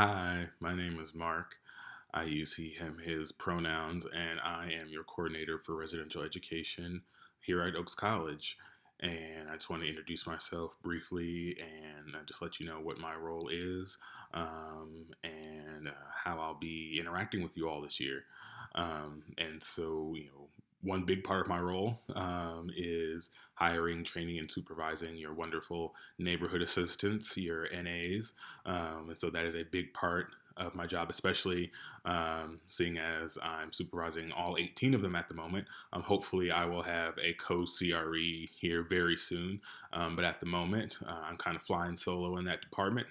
Hi, my name is Mark. I use he, him, his pronouns, and I am your coordinator for residential education here at Oaks College. And I just want to introduce myself briefly and just let you know what my role is and how I'll be interacting with you all this year. One big part of my role is hiring, training, and supervising your wonderful neighborhood assistants, your NAs. And so that is a big part of my job, especially seeing as I'm supervising all 18 of them at the moment. Hopefully, I will have a co CRE here very soon. But at the moment, I'm kind of flying solo in that department.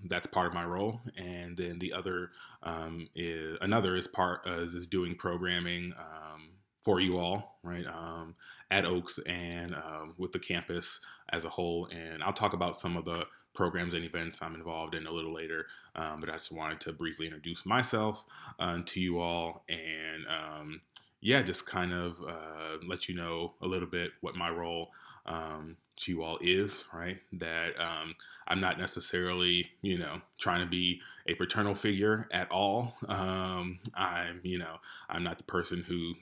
That's part of my role. And then the other is doing programming. For you all, right, at Oaks and with the campus as a whole. And I'll talk about some of the programs and events I'm involved in a little later. But I just wanted to briefly introduce myself to you all and just kind of let you know a little bit what my role to you all is, right? That I'm not necessarily, trying to be a paternal figure at all. I'm not the person who,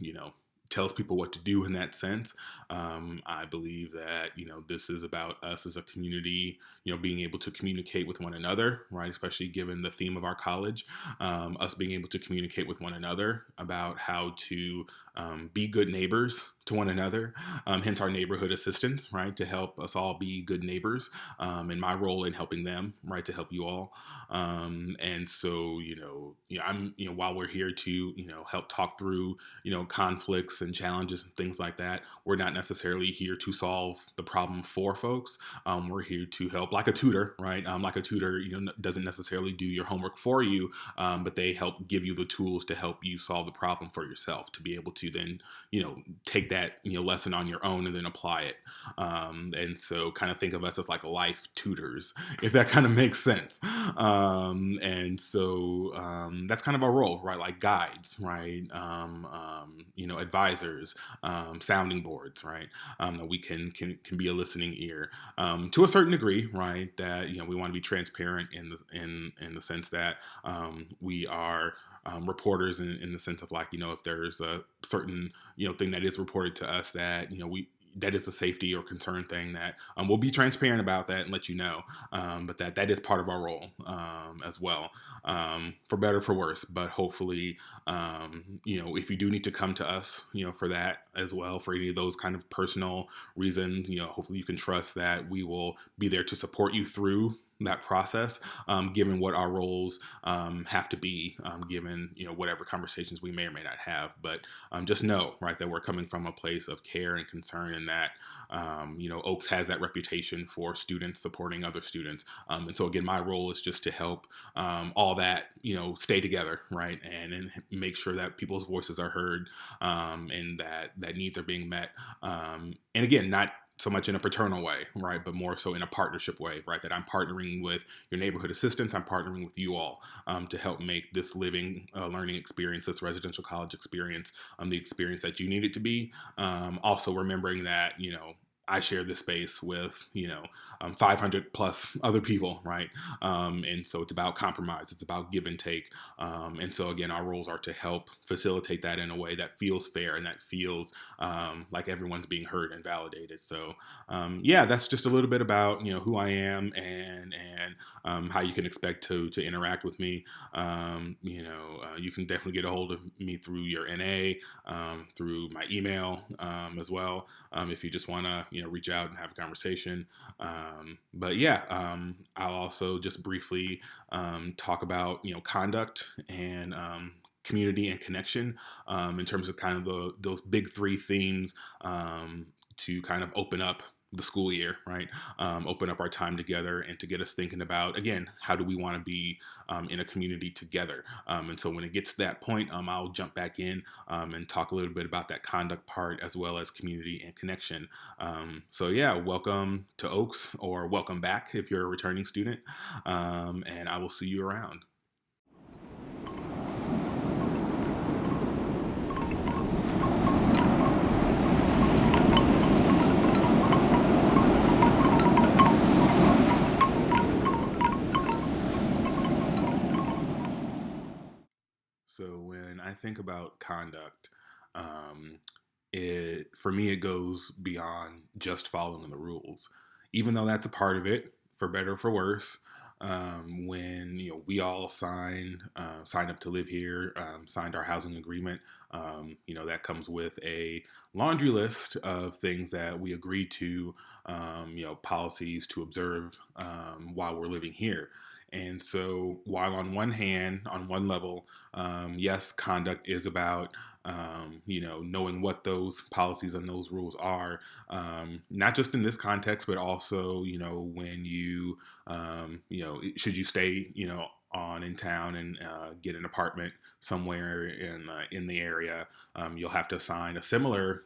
tells people what to do in that sense. I believe that, this is about us as a community, being able to communicate with one another, right? Especially given the theme of our college, us being able to communicate with one another about how to be good neighbors to one another, hence our neighborhood assistance, right, to help us all be good neighbors, and my role in helping them, right, to help you all. While we're here to, help talk through, conflicts and challenges and things like that, we're not necessarily here to solve the problem for folks. We're here to help, like a tutor, right? Like a tutor, doesn't necessarily do your homework for you, but they help give you the tools to help you solve the problem for yourself, to be able to then, take that, lesson on your own and then apply it. And so kind of think of us as like life tutors, if that kind of makes sense. That's kind of our role, right? Like guides, right? Advisors, sounding boards, right? That we can be a listening ear to a certain degree, right? That we want to be transparent in the sense that we are reporters in the sense of like, if there's a certain, thing that is reported to us that, that is a safety or concern thing that we'll be transparent about that and let you know. But that is part of our role as well, for better, for worse. But hopefully, if you do need to come to us, for that as well, for any of those kind of personal reasons, hopefully you can trust that we will be there to support you through that process, given what our roles have to be, given whatever conversations we may or may not have. But just know, right, that we're coming from a place of care and concern, and that Oaks has that reputation for students supporting other students. And so again, my role is just to help all that stay together, right, and make sure that people's voices are heard, and that needs are being met. And again, not so much in a paternal way, right, but more so in a partnership way, right, that I'm partnering with your neighborhood assistants, I'm partnering with you all to help make this living learning experience, this residential college experience, the experience that you need it to be. Also remembering that, I share this space with, 500 plus other people, right? And so it's about compromise. It's about give and take. And so again, our roles are to help facilitate that in a way that feels fair and that feels like everyone's being heard and validated. So that's just a little bit about, who I am and how you can expect to interact with me. You can definitely get a hold of me through your NA, through my email as well, if you just want to, reach out and have a conversation. I'll also just briefly talk about, conduct and community and connection in terms of kind of those big three themes to kind of open up the school year, right? Open up our time together and to get us thinking about, again, how do we want to be in a community together? And so when it gets to that point, I'll jump back in and talk a little bit about that conduct part as well as community and connection. Welcome to Oaks, or welcome back if you're a returning student. And I will see you around. So when I think about conduct, um, it for me it goes beyond just following the rules, even though that's a part of it, for better or for worse. When we all signed up to live here, signed our housing agreement, that comes with a laundry list of things that we agree to, policies to observe while we're living here. And so, while on one hand, on one level, yes, conduct is about knowing what those policies and those rules are, not just in this context, but also, when should you stay, on in town and get an apartment somewhere in the area, you'll have to sign a similar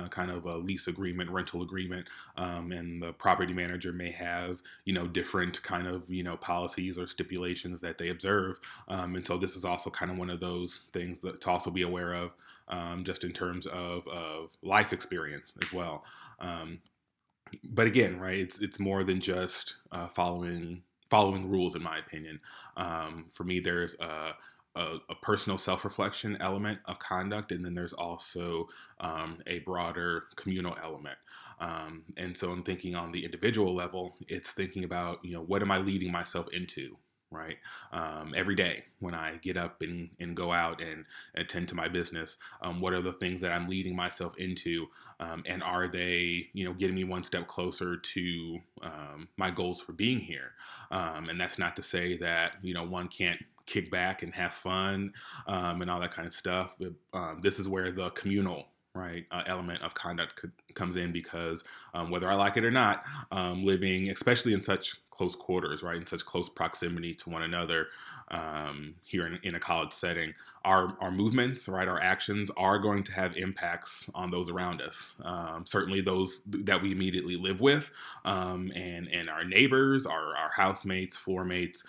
kind of a lease agreement, rental agreement, and the property manager may have different kind of policies or stipulations that they observe, and so this is also kind of one of those things that to also be aware of, just in terms of life experience as well. But again, right, it's more than just following rules, in my opinion. For me, there's a personal self-reflection element of conduct, and then there's also a broader communal element. And so, I'm thinking on the individual level, it's thinking about what am I leading myself into, right? Every day when I get up and go out and attend to my business, what are the things that I'm leading myself into, and are they getting me one step closer to my goals for being here? And that's not to say that one can't kick back and have fun, and all that kind of stuff, but this is where the communal, right, element of conduct comes in, because whether I like it or not, living, especially in such close quarters, right, in such close proximity to one another, here in a college setting, our movements, right, our actions are going to have impacts on those around us. Certainly those that we immediately live with, and our neighbors, our housemates, floor mates,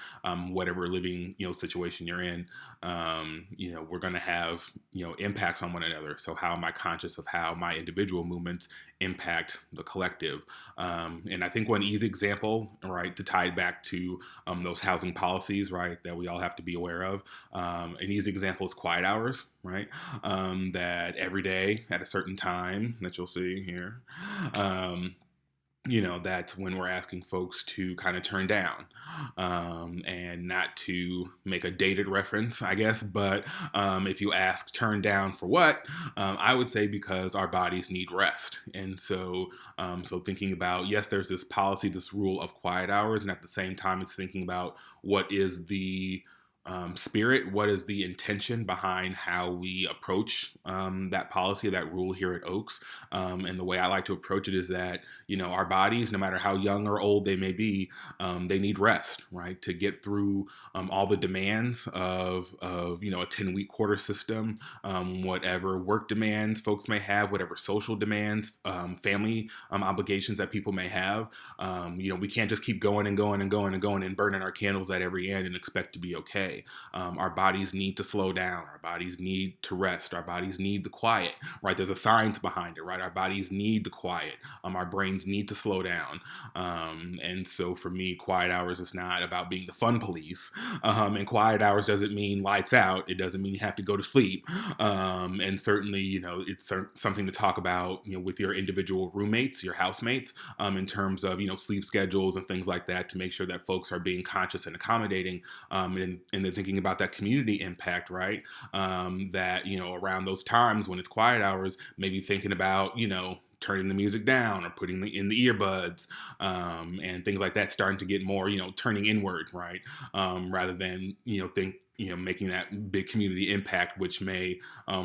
whatever living situation you're in. We're going to have impacts on one another. So how am I conscious of how my individual movements impact the collective? And I think one easy example, right, to tie it back to those housing policies, right, that we all have to be aware of. An easy example is quiet hours, right? That every day at a certain time that you'll see here, that's when we're asking folks to kind of turn down, and not to make a dated reference, I guess, but if you ask turn down for what, I would say because our bodies need rest. And so thinking about, yes, there's this policy, this rule of quiet hours, and at the same time, it's thinking about what is the spirit, what is the intention behind how we approach that policy, that rule here at Oaks. And the way I like to approach it is that, our bodies, no matter how young or old they may be, they need rest, right? To get through all the demands of a 10-week quarter system, whatever work demands folks may have, whatever social demands, family obligations that people may have. We can't just keep going and going and going and going and burning our candles at every end and expect to be okay. Our bodies need to slow down. Our bodies need to rest. Our bodies need the quiet, right? There's a science behind it, right? Our bodies need the quiet. Our brains need to slow down. And so for me, quiet hours is not about being the fun police. And quiet hours doesn't mean lights out. It doesn't mean you have to go to sleep. And certainly, it's something to talk about, with your individual roommates, your housemates, in terms of, sleep schedules and things like that, to make sure that folks are being conscious and accommodating, and then thinking about that community impact, right? That, around those times when it's quiet hours, maybe thinking about, turning the music down or putting in the earbuds, and things like that, starting to get more, turning inward, right? Rather than, making that big community impact, which may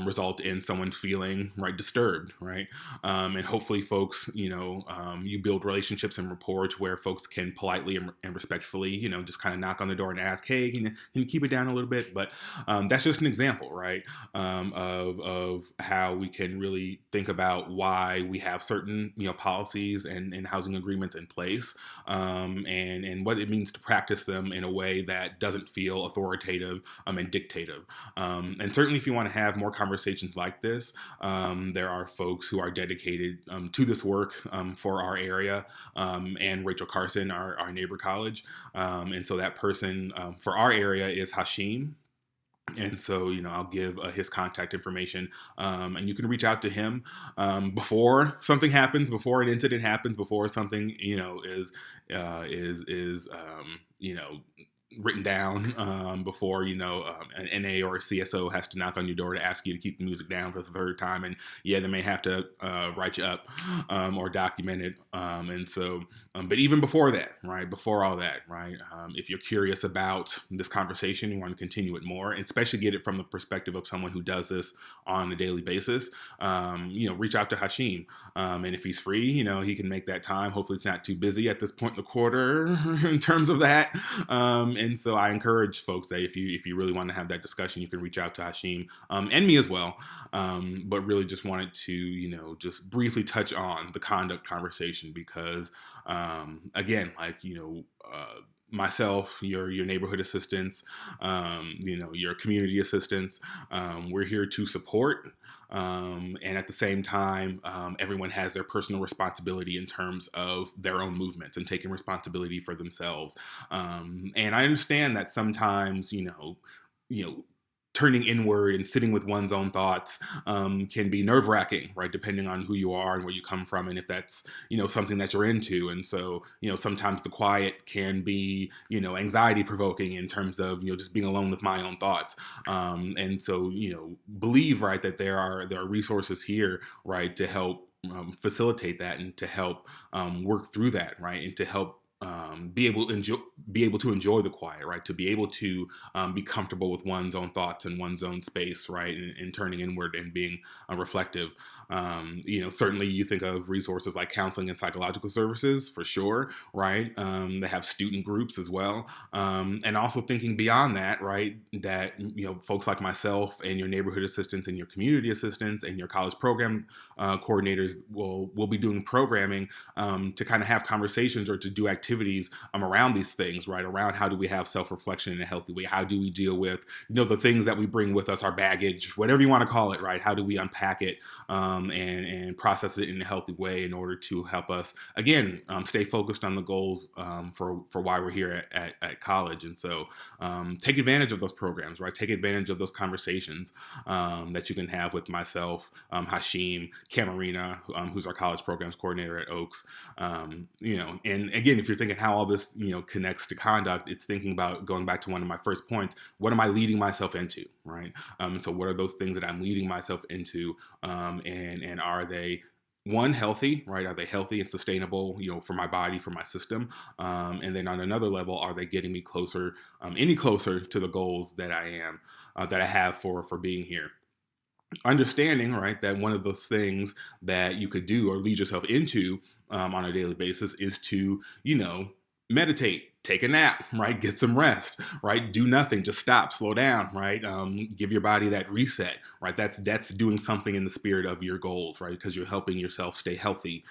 result in someone feeling right disturbed, right? And hopefully, folks, you build relationships and rapport to where folks can politely and respectfully, just kind of knock on the door and ask, hey, can you keep it down a little bit? But that's just an example, right, of how we can really think about why we have certain policies and housing agreements in place, and what it means to practice them in a way that doesn't feel authoritative and dictative. And certainly if you want to have more conversations like this, there are folks who are dedicated to this work for our area, and Rachel Carson, our neighbor college. And so that person for our area is Hashim. And so, I'll give his contact information, and you can reach out to him before something happens, before an incident happens, before something, is written down, before an NA or a CSO has to knock on your door to ask you to keep the music down for the third time, and yeah, they may have to write you up, or document it, and so, but even before that, right, before all that, right, if you're curious about this conversation, you want to continue it more, and especially get it from the perspective of someone who does this on a daily basis, reach out to Hashim, and if he's free, he can make that time. Hopefully, it's not too busy at this point in the quarter in terms of that. And so I encourage folks that if you really want to have that discussion, you can reach out to Hashim, and me as well. But really just wanted to, just briefly touch on the conduct conversation because, again, like, myself, your neighborhood assistants, your community assistants, we're here to support. And at the same time, everyone has their personal responsibility in terms of their own movements and taking responsibility for themselves. And I understand that sometimes, turning inward and sitting with one's own thoughts can be nerve wracking, right? Depending on who you are and where you come from, and if that's something that you're into. And so sometimes the quiet can be anxiety provoking in terms of just being alone with my own thoughts. And so believe, right, that there are resources here, right, to help facilitate that and to help work through that, right, and to help be able to enjoy the quiet, right? To be able to be comfortable with one's own thoughts and one's own space, right? And turning inward and being reflective. Certainly you think of resources like counseling and psychological services for sure, right? They have student groups as well, and also thinking beyond that, right? That folks like myself and your neighborhood assistants and your community assistants and your college program coordinators will be doing programming to kind of have conversations or to do activities around these things, right? Around how do we have self-reflection in a healthy way? How do we deal with, the things that we bring with us, our baggage, whatever you want to call it, right? How do we unpack it and process it in a healthy way in order to help us, again, stay focused on the goals for why we're here at college. And so take advantage of those programs, right? Take advantage of those conversations that you can have with myself, Hashim, Camarina, who's our college programs coordinator at Oaks. And again, if you're thinking how all this, connects to conduct, it's thinking about going back to one of my first points. What am I leading myself into, right? So what are those things that I'm leading myself into, and are they healthy, right? Are they healthy and sustainable, for my body, for my system? And then on another level, are they getting me closer, any closer to the goals that I have for being here? Understanding, right, that one of those things that you could do or lead yourself into on a daily basis is to, meditate, take a nap, right? Get some rest, right? Do nothing, just stop, slow down, right? Give your body that reset, right? That's doing something in the spirit of your goals, right? Because you're helping yourself stay healthy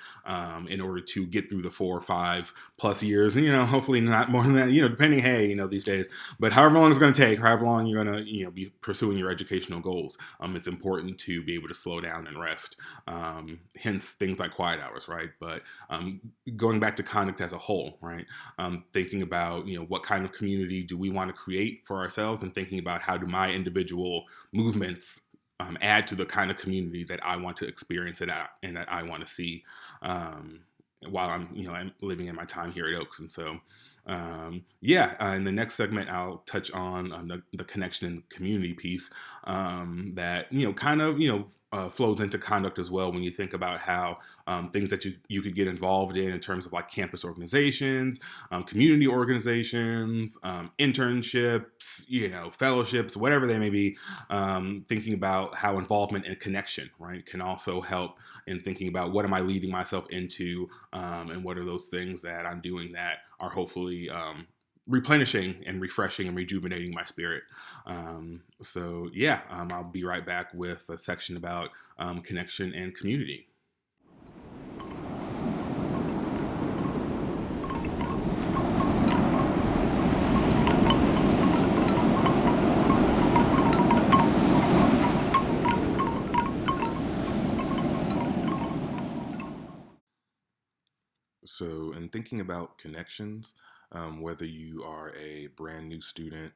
in order to get through the 4 or 5 plus years, and hopefully not more than that, depending, these days, but however long it's going to take, however long you're going to, be pursuing your educational goals, it's important to be able to slow down and rest. Hence things like quiet hours, right? But going back to conduct as a whole, right? Thinking about what kind of community do we want to create for ourselves, and thinking about how do my individual movements add to the kind of community that I want to experience it at and that I want to see while I'm living in my time here at Oaks. And so in the next segment, I'll touch on the connection and community piece that kind of flows into conduct as well. When you think about how things that you could get involved in terms of like campus organizations, community organizations, internships, fellowships, whatever they may be. Thinking about how involvement and connection, right, can also help in thinking about what am I leading myself into, and what are those things that I'm doing that are hopefully replenishing and refreshing and rejuvenating my spirit. I'll be right back with a section about connection and community. So, in thinking about connections, whether you are a brand new student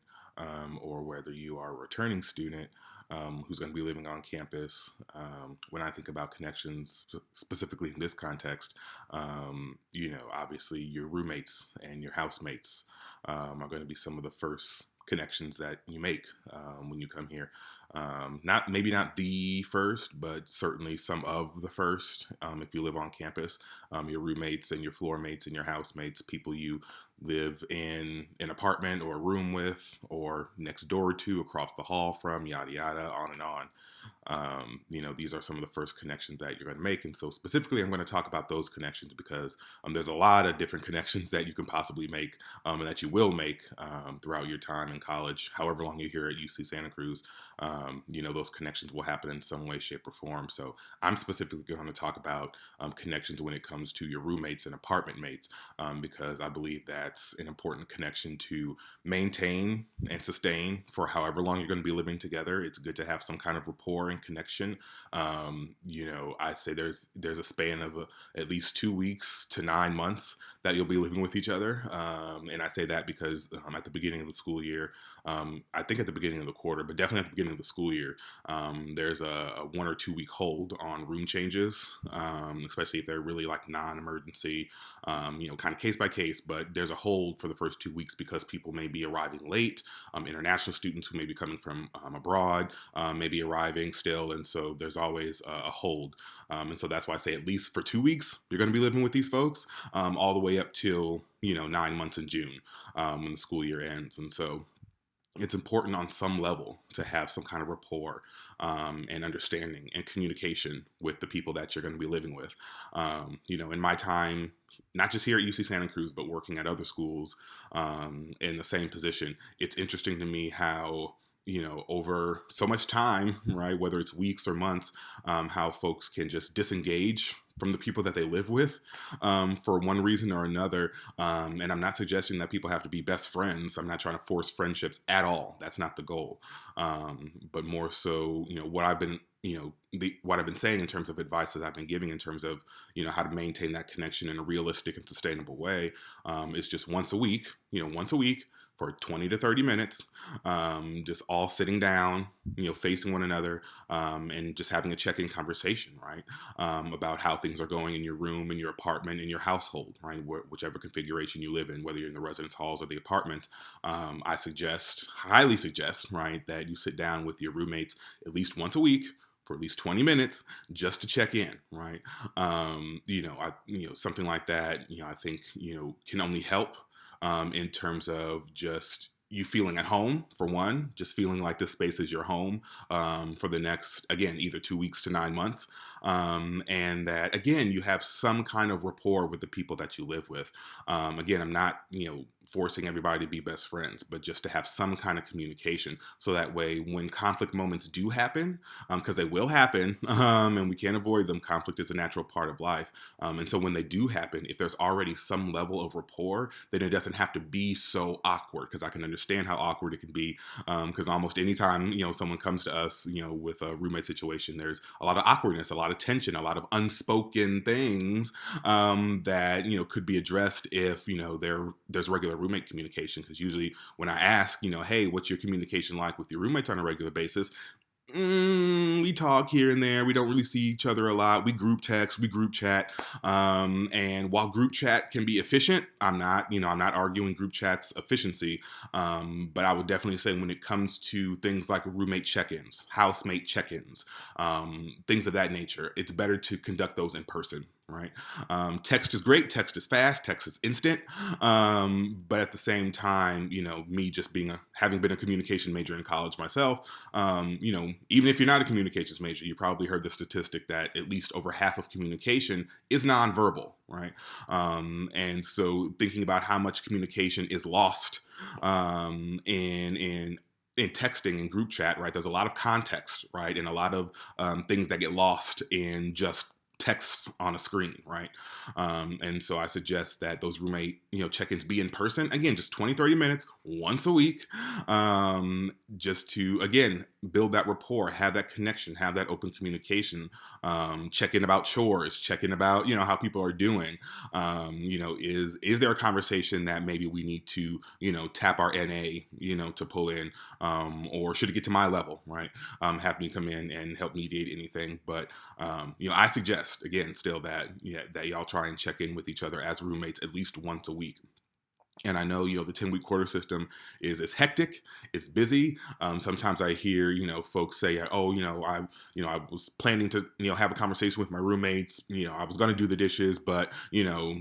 or whether you are a returning student who's going to be living on campus. When I think about connections, specifically in this context, obviously your roommates and your housemates are going to be some of the first connections that you make when you come here. Not the first, but certainly some of the first. If you live on campus, your roommates and your floor mates and your housemates, people you live in an apartment or a room with, or next door to, across the hall from, yada yada, on and on. These are some of the first connections that you're going to make. And so specifically, I'm going to talk about those connections because there's a lot of different connections that you can possibly make and that you will make throughout your time in college, however long you're here at UC Santa Cruz. Those connections will happen in some way, shape, or form. So I'm specifically going to talk about connections when it comes to your roommates and apartment mates because I believe that's an important connection to maintain and sustain for however long you're going to be living together. It's good to have some kind of rapport and connection. I say there's a span of at least 2 weeks to 9 months that you'll be living with each other. And I say that because at the beginning of the school year, I think at the beginning of the quarter, but definitely at the beginning of the school year, there's a 1 or 2 week hold on room changes, especially if they're really like non-emergency, kind of case by case, but there's a hold for the first 2 weeks because people may be arriving late, international students who may be coming from abroad, may be arriving still, and so there's always a hold. And so that's why I say at least for 2 weeks, you're going to be living with these folks, all the way up till, 9 months in June when the school year ends. And so it's important on some level to have some kind of rapport and understanding and communication with the people that you're going to be living with. In my time, not just here at UC Santa Cruz, but working at other schools in the same position, it's interesting to me how over so much time, right, whether it's weeks or months, how folks can just disengage from the people that they live with for one reason or another. And I'm not suggesting that people have to be best friends. I'm not trying to force friendships at all. That's not the goal. But more so, what I've been what I've been saying in terms of advice that I've been giving in terms of, how to maintain that connection in a realistic and sustainable way is just once a week for 20 to 30 minutes, just all sitting down, facing one another, and just having a check-in conversation, right, about how things are going in your room, in your apartment, in your household, right, whichever configuration you live in, whether you're in the residence halls or the apartments. I highly suggest, right, that you sit down with your roommates at least once a week for at least 20 minutes just to check in, right? Something like that, I think, can only help in terms of just you feeling at home, for one, just feeling like this space is your home for the next, again, either 2 weeks to 9 months. And that, again, you have some kind of rapport with the people that you live with. Again, I'm not, forcing everybody to be best friends, but just to have some kind of communication. So that way, when conflict moments do happen, because they will happen, and we can't avoid them, conflict is a natural part of life. And so when they do happen, if there's already some level of rapport, then it doesn't have to be so awkward, because I can understand how awkward it can be, because almost anytime, someone comes to us, with a roommate situation, there's a lot of awkwardness, a lot of tension, a lot of unspoken things that, could be addressed if, there's regular roommate communication. Because usually when I ask, hey, what's your communication like with your roommates on a regular basis? We talk here and there. We don't really see each other a lot. We group text, we group chat. And while group chat can be efficient, I'm not arguing group chat's efficiency. But I would definitely say when it comes to things like roommate check-ins, housemate check-ins, things of that nature, it's better to conduct those in person. Right. Text is great. Text is fast. Text is instant. But at the same time, me just having been a communication major in college myself, even if you're not a communications major, you probably heard the statistic that at least over half of communication is nonverbal. Right. And so thinking about how much communication is lost in texting and group chat, right? There's a lot of context, right? And a lot of things that get lost in just texts on a screen, right? And so I suggest that those roommate, check-ins be in person. Again, just 20, 30 minutes once a week, just to, again, build that rapport, have that connection, have that open communication, check in about chores, check in about, how people are doing. Is there a conversation that maybe we need to, tap our NA, to pull in, or should it get to my level, right? Have me come in and help mediate anything. But, I suggest, again, still that, that y'all try and check in with each other as roommates at least once a week. And I know, the 10-week quarter system is hectic, it's busy. Sometimes I hear, folks say, oh, I was planning to, have a conversation with my roommates. I was going to do the dishes, but,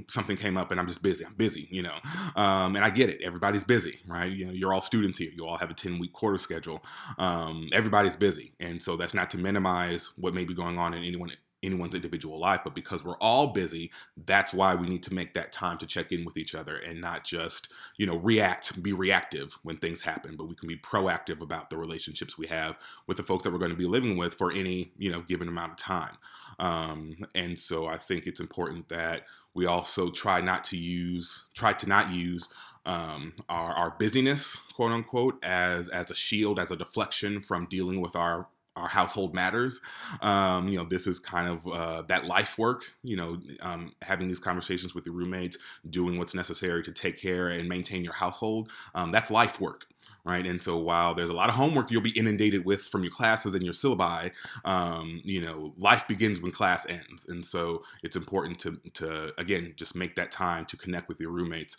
something came up and I'm just busy. I'm busy, and I get it. Everybody's busy, right? You're all students here. You all have a 10-week quarter schedule. Everybody's busy. And so that's not to minimize what may be going on in anyone's individual life, but because we're all busy, that's why we need to make that time to check in with each other and not just, be reactive when things happen, but we can be proactive about the relationships we have with the folks that we're going to be living with for any, given amount of time. And so I think it's important that we also try to not use our busyness, quote unquote, as a shield, as a deflection from dealing with our household matters. This is kind of that life work, having these conversations with your roommates, doing what's necessary to take care and maintain your household. That's life work. Right. And so while there's a lot of homework you'll be inundated with from your classes and your syllabi, life begins when class ends. And so it's important to again, just make that time to connect with your roommates,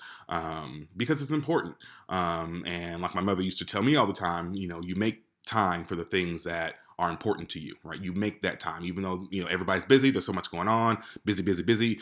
because it's important. And like my mother used to tell me all the time, you make time for the things that are important to you, right? You make that time, even though, everybody's busy, there's so much going on, busy,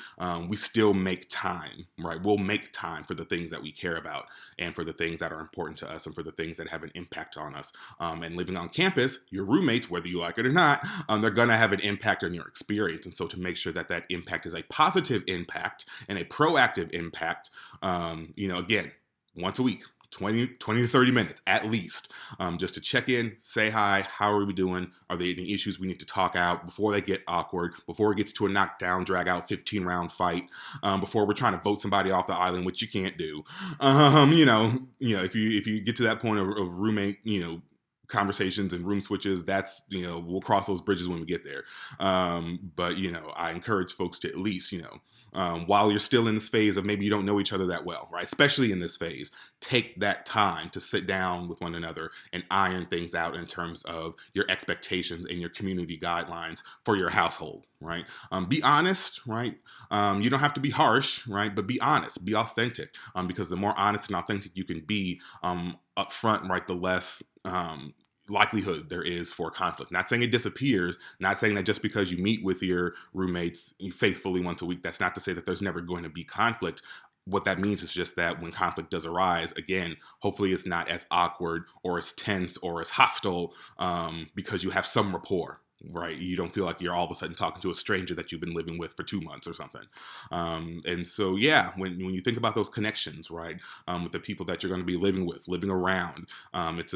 we still make time, right? We'll make time for the things that we care about and for the things that are important to us and for the things that have an impact on us. And living on campus, your roommates, whether you like it or not, they're gonna have an impact on your experience. And so to make sure that that impact is a positive impact and a proactive impact, again, once a week, 20 to 30 minutes at least, just to check in, say hi, how are we doing? Are there any issues we need to talk out before they get awkward, before it gets to a knockdown, drag out 15-round fight, before we're trying to vote somebody off the island, which you can't do. If you get to that point of roommate, conversations and room switches, that's, we'll cross those bridges when we get there. But I encourage folks to at least, while you're still in this phase of maybe you don't know each other that well, right? Especially in this phase, take that time to sit down with one another and iron things out in terms of your expectations and your community guidelines for your household, right? Be honest, right? You don't have to be harsh, right? But be honest, be authentic, because the more honest and authentic you can be up front, right, the less likelihood there is for conflict. Not saying it disappears, not saying that just because you meet with your roommates faithfully once a week, that's not to say that there's never going to be conflict. What that means is just that when conflict does arise, again, hopefully it's not as awkward or as tense or as hostile, because you have some rapport. Right, you don't feel like you're all of a sudden talking to a stranger that you've been living with for 2 months or something. And so, yeah, when you think about those connections, right, with the people that you're going to be living with, living around, it's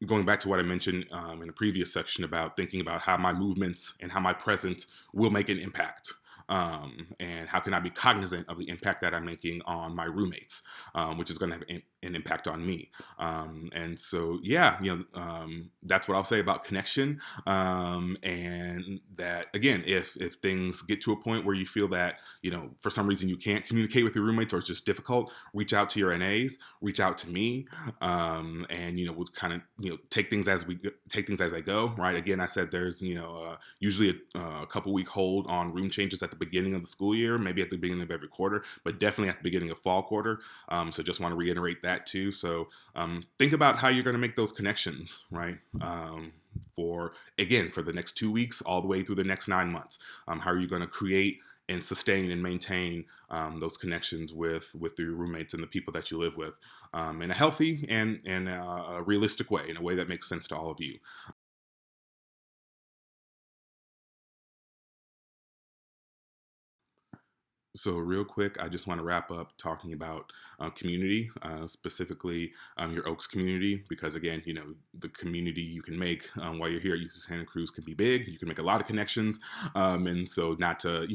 going back to what I mentioned in a previous section about thinking about how my movements and how my presence will make an impact. And how can I be cognizant of the impact that I'm making on my roommates, which is going to have an impact on me. And so, yeah, that's what I'll say about connection. And that, again, if things get to a point where you feel that, for some reason you can't communicate with your roommates or it's just difficult, reach out to your NAs, reach out to me, and, we'll kind of, take things as they go, right? Again, I said there's, usually a couple week hold on room changes at the beginning of the school year, maybe at the beginning of every quarter, but definitely at the beginning of fall quarter. So just want to reiterate that too. So think about how you're going to make those connections, right? For the next 2 weeks, all the way through the next 9 months. How are you going to create and sustain and maintain those connections with your roommates and the people that you live with, in a healthy and a realistic way, in a way that makes sense to all of you. So real quick, I just want to wrap up talking about community, specifically your Oaks community, because again, the community you can make while you're here at UC Santa Cruz can be big. You can make a lot of connections, and so not to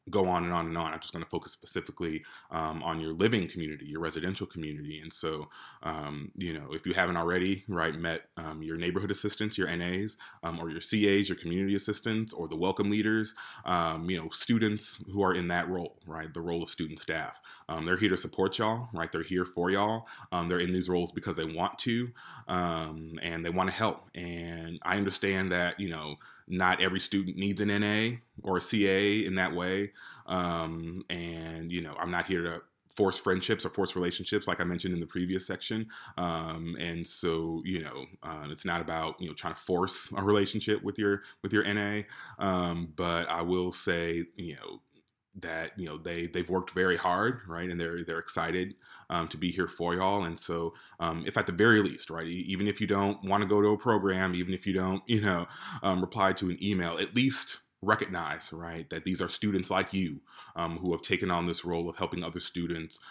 go on and on and on. I'm just going to focus specifically on your living community, your residential community. And so, if you haven't already, right, met your neighborhood assistants, your NAs, or your CAs, your community assistants, or the welcome leaders, students who are in that role, right, the role of student staff. They're here to support y'all, right? They're here for y'all. They're in these roles because they want to, and they want to help. And I understand that, not every student needs an NA or a CA in that way. I'm not here to force friendships or force relationships, like I mentioned in the previous section. It's not about, trying to force a relationship with your NA. But I will say, that they've worked very hard, right, and they're excited to be here for y'all. And so, if at the very least, right, even if you don't want to go to a program, even if you don't, reply to an email, at least recognize, right, that these are students like you who have taken on this role of helping other students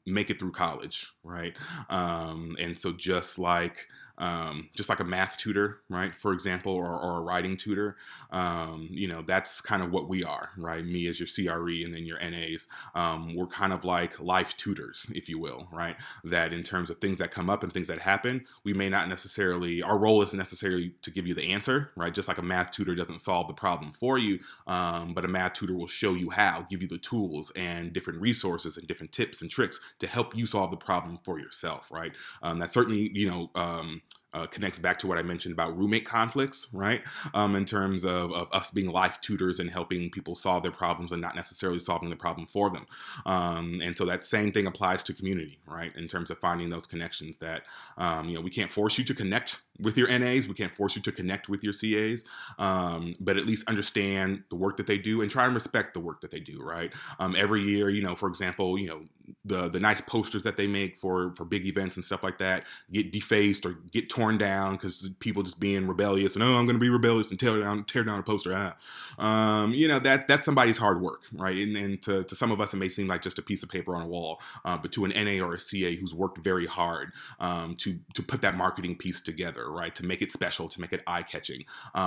make it through college, right? And so just like a math tutor, right, for example, or a writing tutor, that's kind of what we are, right? Me as your CRE and then your NAs, we're kind of like life tutors, if you will, right? That in terms of things that come up and things that happen, we may not necessarily, our role isn't necessarily to give you the answer, right? Just like a math tutor doesn't solve the problem for you, but a math tutor will show you how, give you the tools and different resources and different tips and tricks to help you solve the problem for yourself, right? That certainly, connects back to what I mentioned about roommate conflicts, right? In terms of us being life tutors and helping people solve their problems and not necessarily solving the problem for them. And so that same thing applies to community, right? In terms of finding those connections that, we can't force you to connect with your NAs. We can't force you to connect with your CAs, but at least understand the work that they do and try and respect the work that they do, right? Every year, for example, the nice posters that they make for big events and stuff like that get defaced or get torn down because people just being rebellious and, I'm going to be rebellious and tear down a poster. That's somebody's hard work, right? And to some of us, it may seem like just a piece of paper on a wall, but to an NA or a CA who's worked very hard to put that marketing piece together, right? To make it special, to make it eye-catching.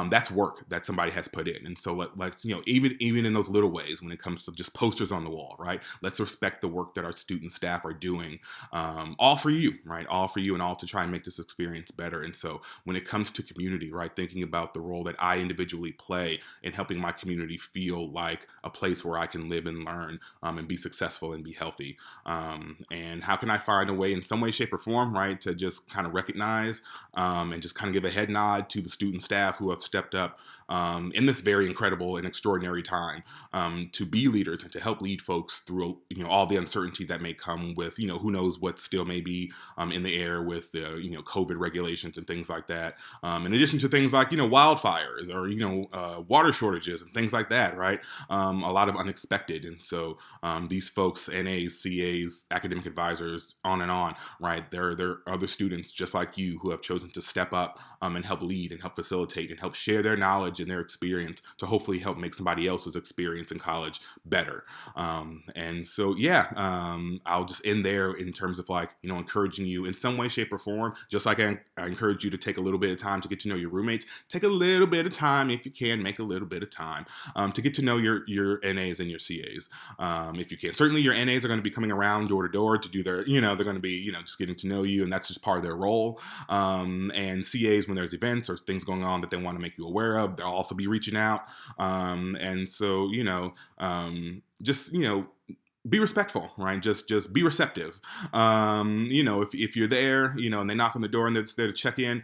That's work that somebody has put in. And so let's, even in those little ways, when it comes to just posters on the wall, right? Let's respect the work that our student staff are doing, all for you, right? All for you and all to try and make this experience better. And so when it comes to community, right, thinking about the role that I individually play in helping my community feel like a place where I can live and learn and be successful and be healthy. And how can I find a way in some way, shape, or form, right, to just kind of recognize and just kind of give a head nod to the student staff who have stepped up in this very incredible and extraordinary time to be leaders and to help lead folks through, all the uncertainty that may come with, who knows what still may be in the air with COVID regulations and things like that. In addition to things like, wildfires or, water shortages and things like that, right? A lot of unexpected. And so these folks, NAs, CAs, academic advisors, on and on, right? There are other students just like you who have chosen to step up and help lead and help facilitate and help share their knowledge and their experience to hopefully help make somebody else's experience in college better. And so, I'll just end there in terms of encouraging you in some way, shape, or form, just like I encourage you to take a little bit of time to get to know your roommates. Take a little bit of time, if you can, make a little bit of time to get to know your NAs and your CAs, if you can. Certainly your NAs are going to be coming around door to door to do their, they're going to be, just getting to know you, and that's just part of their role. And CAs, when there's events or things going on that they want to make you aware of, they'll also be reaching out. And so, just, be respectful, right? Just be receptive. If you're there, and they knock on the door and they're just there to check in,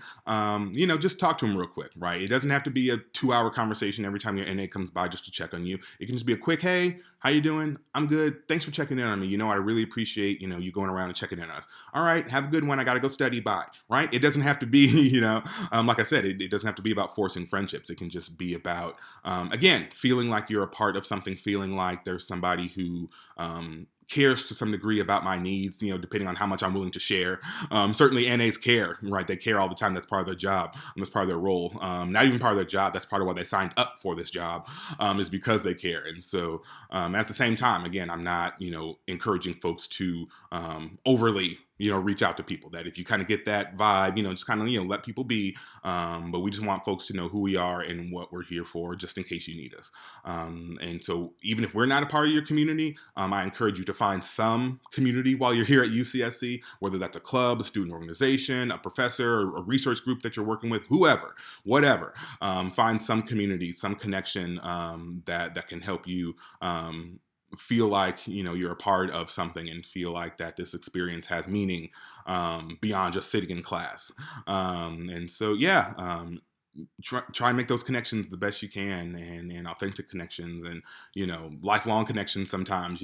just talk to them real quick, right? It doesn't have to be a 2-hour conversation every time your NA comes by just to check on you. It can just be a quick, hey, how you doing? I'm good. Thanks for checking in on me. I really appreciate, you going around and checking in on us. All right, have a good one. I got to go study. Bye, right? It doesn't have to be, like I said, it doesn't have to be about forcing friendships. It can just be about, again, feeling like you're a part of something, feeling like there's somebody who, cares to some degree about my needs, depending on how much I'm willing to share. Certainly NAs care, right? They care all the time. That's part of their job. That's part of their role. Not even part of their job. That's part of why they signed up for this job, is because they care. And so at the same time, again, I'm not, encouraging folks to overly reach out to people. That if you kind of get that vibe, just kind of, let people be. But we just want folks to know who we are and what we're here for, just in case you need us. And so even if we're not a part of your community, I encourage you to find some community while you're here at UCSC, whether that's a club, a student organization, a professor, a research group that you're working with, whoever, whatever. Find some community, some connection that can help you feel like you're a part of something and feel like that this experience has meaning beyond just sitting in class. And so yeah, try and make those connections the best you can, and authentic connections, and lifelong connections. Sometimes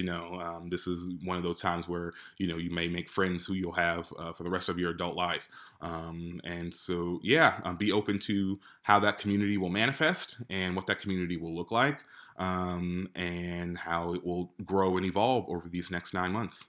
this is one of those times where you may make friends who you'll have for the rest of your adult life. And so yeah, be open to how that community will manifest and what that community will look like, and how it will grow and evolve over these next 9 months.